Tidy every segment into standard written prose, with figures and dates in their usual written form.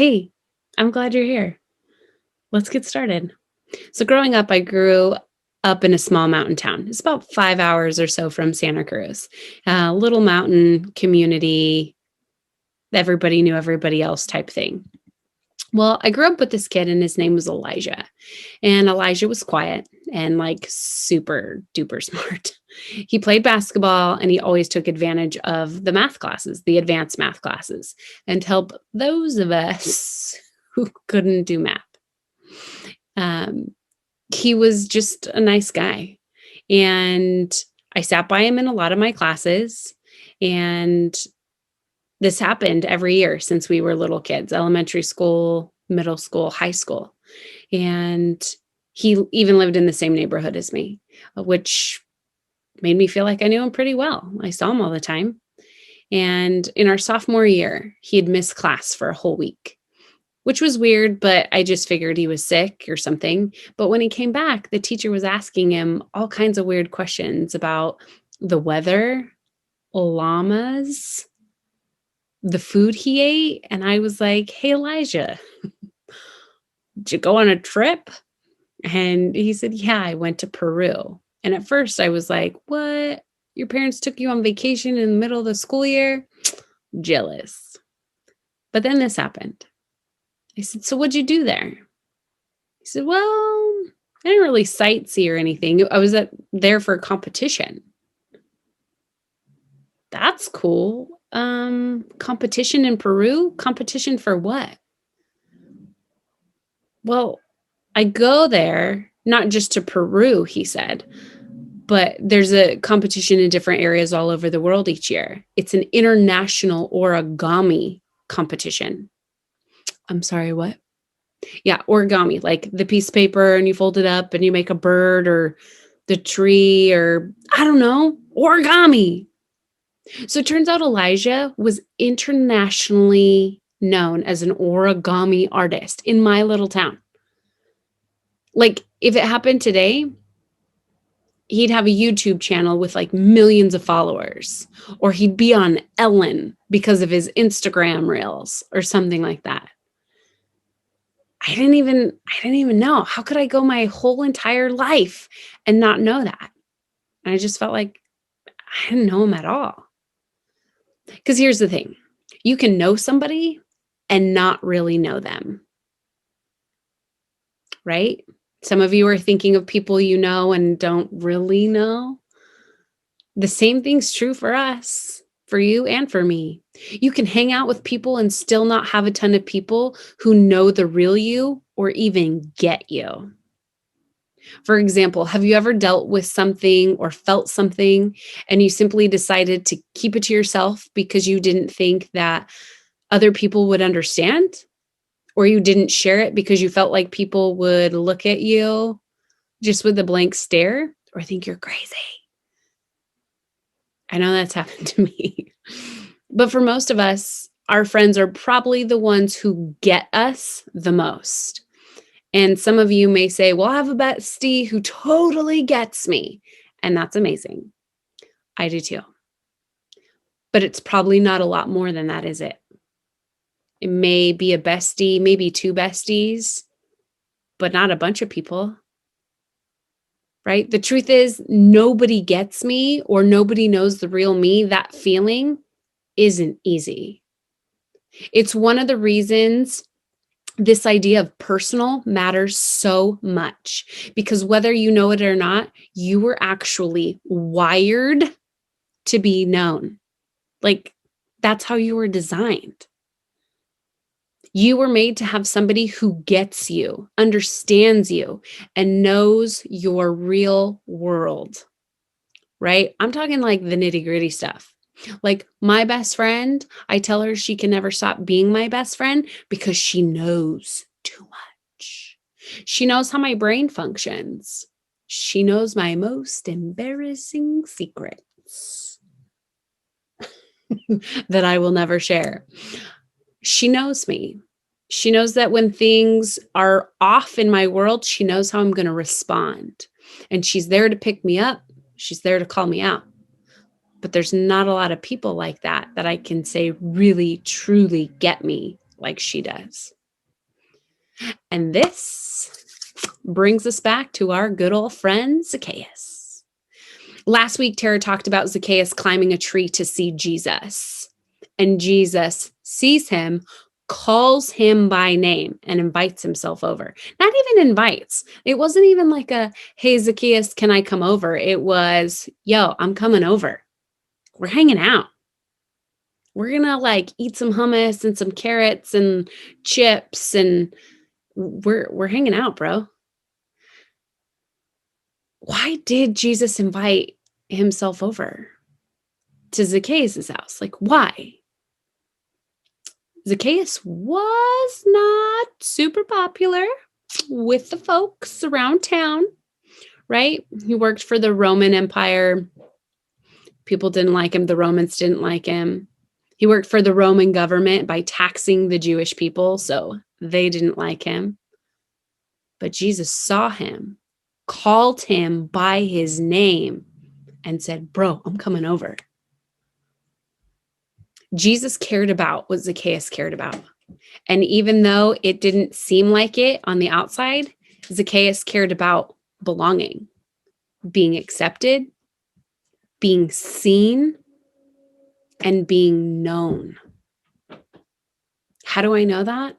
Hey, I'm glad you're here. Let's get started. So, growing up, I grew up in a small mountain town. It's about 5 hours or so from Santa Cruz. A little mountain community, everybody knew everybody else type thing. Well, I grew up with this kid, and his name was Elijah. And Elijah was quiet and like super duper smart. He played basketball and he always took advantage of the math classes, the advanced math classes, and help those of us who couldn't do math. Um, he was just a nice guy. And I sat by him in a lot of my classes. And this happened every year since we were little kids, elementary school, middle school, high school. And he even lived in the same neighborhood as me, which made me feel like I knew him pretty well. I saw him all the time. And in our sophomore year, he had missed class for a whole week, which was weird, but I just figured he was sick or something. But when he came back, the teacher was asking him all kinds of weird questions about the weather, llamas, the food he ate. And I was like, hey, Elijah, did you go on a trip? And he said, yeah, I went to Peru. And at first I was like, what? Your parents took you on vacation in the middle of the school year? Jealous. But then this happened. I said, so what'd you do there? He said, well, I didn't really sightsee or anything. I was there for a competition. That's cool. Competition in Peru? Competition for what? Well, I go there, not just to Peru, he said, but there's a competition in different areas all over the world each year. It's an international origami competition. I'm sorry, what? Yeah, origami, like the piece of paper and you fold it up and you make a bird or the tree or I don't know, origami. So it turns out Elijah was internationally known as an origami artist in my little town. Like if it happened today, he'd have a YouTube channel with like millions of followers, or he'd be on Ellen because of his Instagram reels or something like that. I didn't even know. How could I go my whole entire life and not know that? And I just felt like I didn't know him at all. Because here's the thing. You can know somebody and not really know them. Right? Some of you are thinking of people you know and don't really know. The same thing's true for us, for you and for me. You can hang out with people and still not have a ton of people who know the real you or even get you. For example, have you ever dealt with something or felt something and you simply decided to keep it to yourself because you didn't think that other people would understand? Or you didn't share it because you felt like people would look at you just with a blank stare or think you're crazy? I know that's happened to me. But for most of us, our friends are probably the ones who get us the most. And some of you may say, well, I have a bestie who totally gets me. And that's amazing. I do too. But it's probably not a lot more than that, is it? It may be a bestie, maybe two besties, but not a bunch of people. Right? The truth is, nobody gets me or nobody knows the real me. That feeling isn't easy. It's one of the reasons this idea of personal matters so much, because whether you know it or not, you were actually wired to be known. Like that's how you were designed. You were made to have somebody who gets you, understands you, and knows your real world, right? I'm talking like the nitty-gritty stuff. Like my best friend, I tell her she can never stop being my best friend because she knows too much. She knows how my brain functions. She knows my most embarrassing secrets that I will never share. She knows me. She knows that when things are off in my world, she knows how I'm going to respond. And she's there to pick me up. She's there to call me out. But there's not a lot of people like that I can say really, truly get me like she does. And this brings us back to our good old friend Zacchaeus. Last week, Tara talked about Zacchaeus climbing a tree to see Jesus. And Jesus sees him, calls him by name, and invites himself over. Not even invites. It wasn't even like a, hey, Zacchaeus, can I come over? It was, yo, I'm coming over. We're hanging out. We're going to like eat some hummus and some carrots and chips, and we're hanging out, bro. Why did Jesus invite himself over to Zacchaeus' house? Like, why? Zacchaeus was not super popular with the folks around town, right? He worked for the Roman Empire. People didn't like him. The Romans didn't like him. He worked for the Roman government by taxing the Jewish people, so they didn't like him. But Jesus saw him, called him by his name, and said, bro, I'm coming over. Jesus cared about what Zacchaeus cared about. And even though it didn't seem like it on the outside, Zacchaeus cared about belonging, being accepted, being seen, and being known. How do I know that?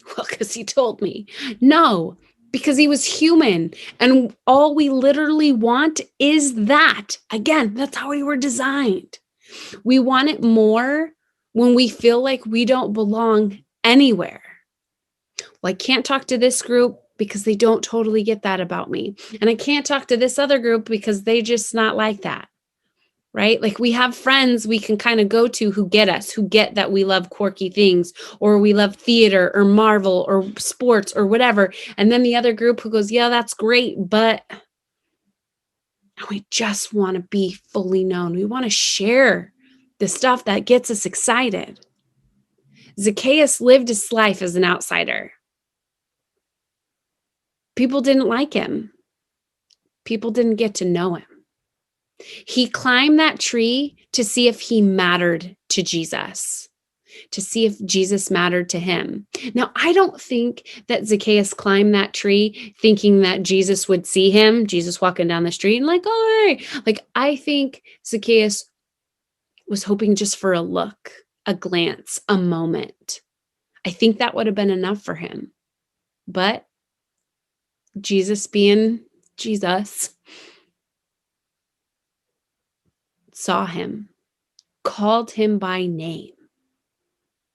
Well, because he told me. No, because he was human. And all we literally want is that. Again, that's how we were designed. We want it more when we feel like we don't belong anywhere. Well, I can't talk to this group because they don't totally get that about me. And I can't talk to this other group because they just not like that. Right? Like we have friends we can kind of go to who get us, who get that we love quirky things, or we love theater or Marvel or sports or whatever. And then the other group who goes, yeah, that's great, but we just want to be fully known. We want to share the stuff that gets us excited. Zacchaeus lived his life as an outsider. People didn't like him. People didn't get to know him. He climbed that tree to see if he mattered to Jesus, to see if Jesus mattered to him. Now, I don't think that Zacchaeus climbed that tree thinking that Jesus would see him, Jesus walking down the street and like, oh, hey. Like, I think Zacchaeus was hoping just for a look, a glance, a moment. I think that would have been enough for him. But Jesus being Jesus saw him, called him by name,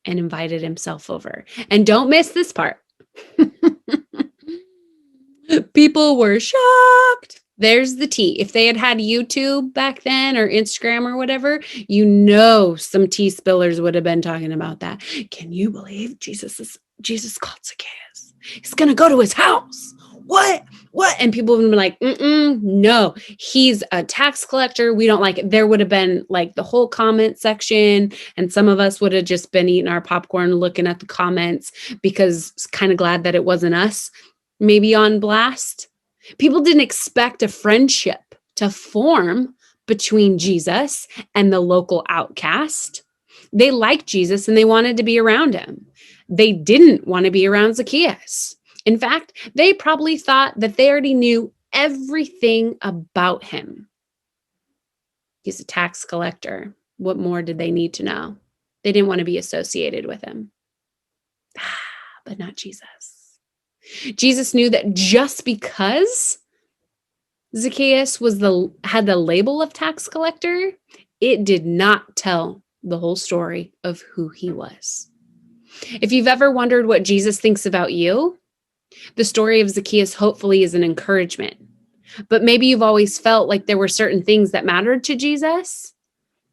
and invited himself over. And don't miss this part. People were shocked. There's the tea. If they had YouTube back then or Instagram or whatever, some tea spillers would have been talking about that. Can you believe Jesus called Zacchaeus? He's going to go to his house. What? And people would have been like, no, he's a tax collector. We don't like it. There would have been like the whole comment section. And some of us would have just been eating our popcorn, looking at the comments because kind of glad that it wasn't us, maybe on blast. People didn't expect a friendship to form between Jesus and the local outcast. They liked Jesus and they wanted to be around him. They didn't want to be around Zacchaeus. In fact, they probably thought that they already knew everything about him. He's a tax collector. What more did they need to know? They didn't want to be associated with him. But not Jesus. Jesus knew that just because Zacchaeus had the label of tax collector, it did not tell the whole story of who he was. If you've ever wondered what Jesus thinks about you, the story of Zacchaeus hopefully is an encouragement. But maybe you've always felt like there were certain things that mattered to Jesus.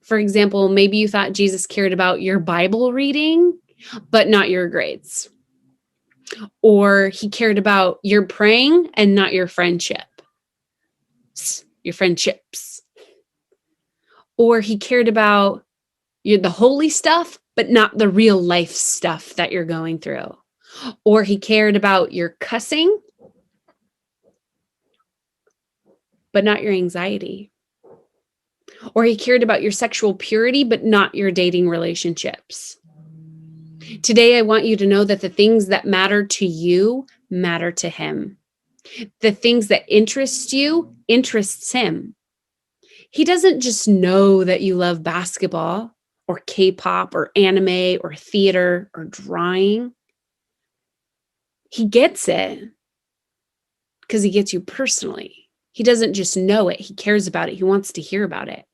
For example, maybe you thought Jesus cared about your Bible reading, but not your grades. Or he cared about your praying and not your friendships. Or he cared about the holy stuff, but not the real life stuff that you're going through. Or he cared about your cussing, but not your anxiety. Or he cared about your sexual purity, but not your dating relationships. Today, I want you to know that the things that matter to you matter to him. The things that interest you interests him. He doesn't just know that you love basketball or K-pop or anime or theater or drawing. He gets it because he gets you personally. He doesn't just know it. He cares about it. He wants to hear about it.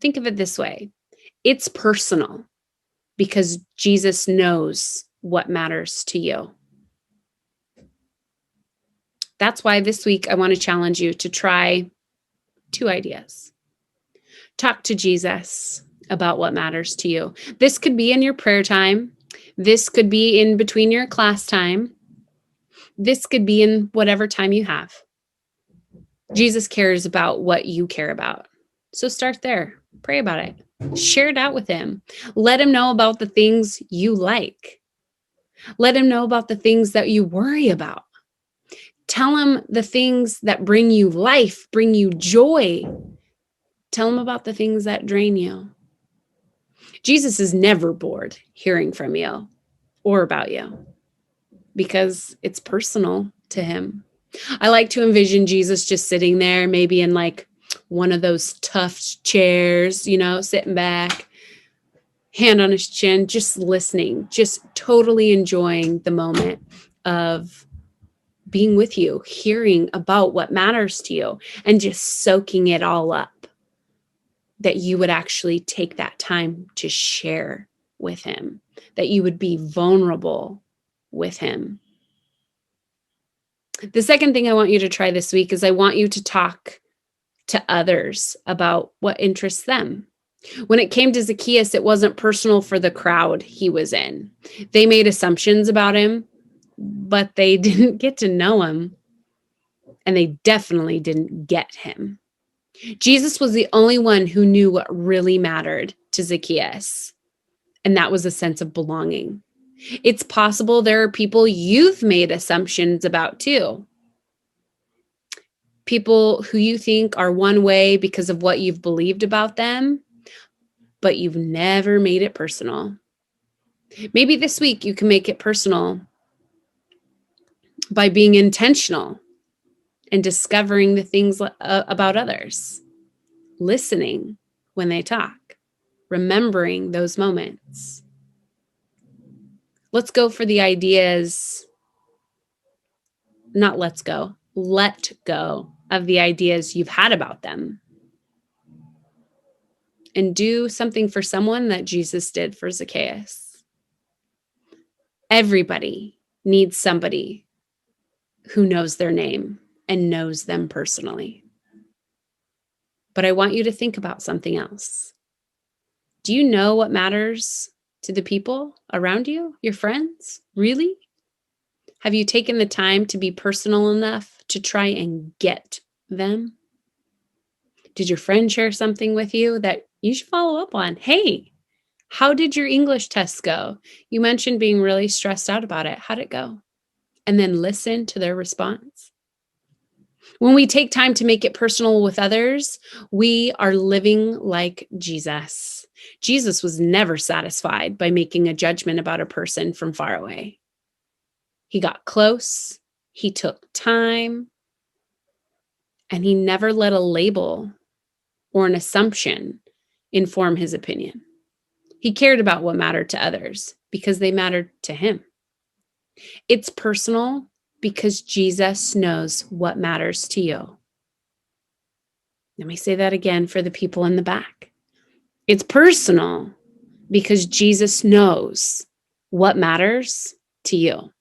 Think of it this way. It's personal because Jesus knows what matters to you. That's why this week I want to challenge you to try 2 ideas. Talk to Jesus about what matters to you. This could be in your prayer time. This could be in between your class time. This could be in whatever time you have. Jesus cares about what you care about. So start there. Pray about it. Share it out with him. Let him know about the things you like. Let him know about the things that you worry about. Tell him the things that bring you life, bring you joy. Tell him about the things that drain you. Jesus is never bored hearing from you or about you because it's personal to him. I like to envision Jesus just sitting there, maybe in like one of those tough chairs, sitting back, hand on his chin, just listening, just totally enjoying the moment of being with you, hearing about what matters to you, and just soaking it all up. That you would actually take that time to share with him, that you would be vulnerable with him. The second thing I want you to try this week is I want you to talk to others about what interests them. When it came to Zacchaeus, it wasn't personal for the crowd he was in. They made assumptions about him, but they didn't get to know him, and they definitely didn't get him. Jesus was the only one who knew what really mattered to Zacchaeus, and that was a sense of belonging. It's possible there are people you've made assumptions about too. People who you think are one way because of what you've believed about them, but you've never made it personal. Maybe this week you can make it personal by being intentional and discovering the things about others, listening when they talk, remembering those moments. Let's go for the ideas. Not let's go. Let go of the ideas you've had about them. And do something for someone that Jesus did for Zacchaeus. Everybody needs somebody who knows their name and knows them personally. But I want you to think about something else. Do you know what matters to the people around you, your friends? Really? Have you taken the time to be personal enough to try and get them? Did your friend share something with you that you should follow up on? Hey, how did your English test go? You mentioned being really stressed out about it. How'd it go? And then listen to their response. When we take time to make it personal with others, we are living like Jesus. Jesus was never satisfied by making a judgment about a person from far away. He got close, he took time, and he never let a label or an assumption inform his opinion. He cared about what mattered to others because they mattered to him. It's personal because Jesus knows what matters to you. Let me say that again for the people in the back. It's personal because Jesus knows what matters to you.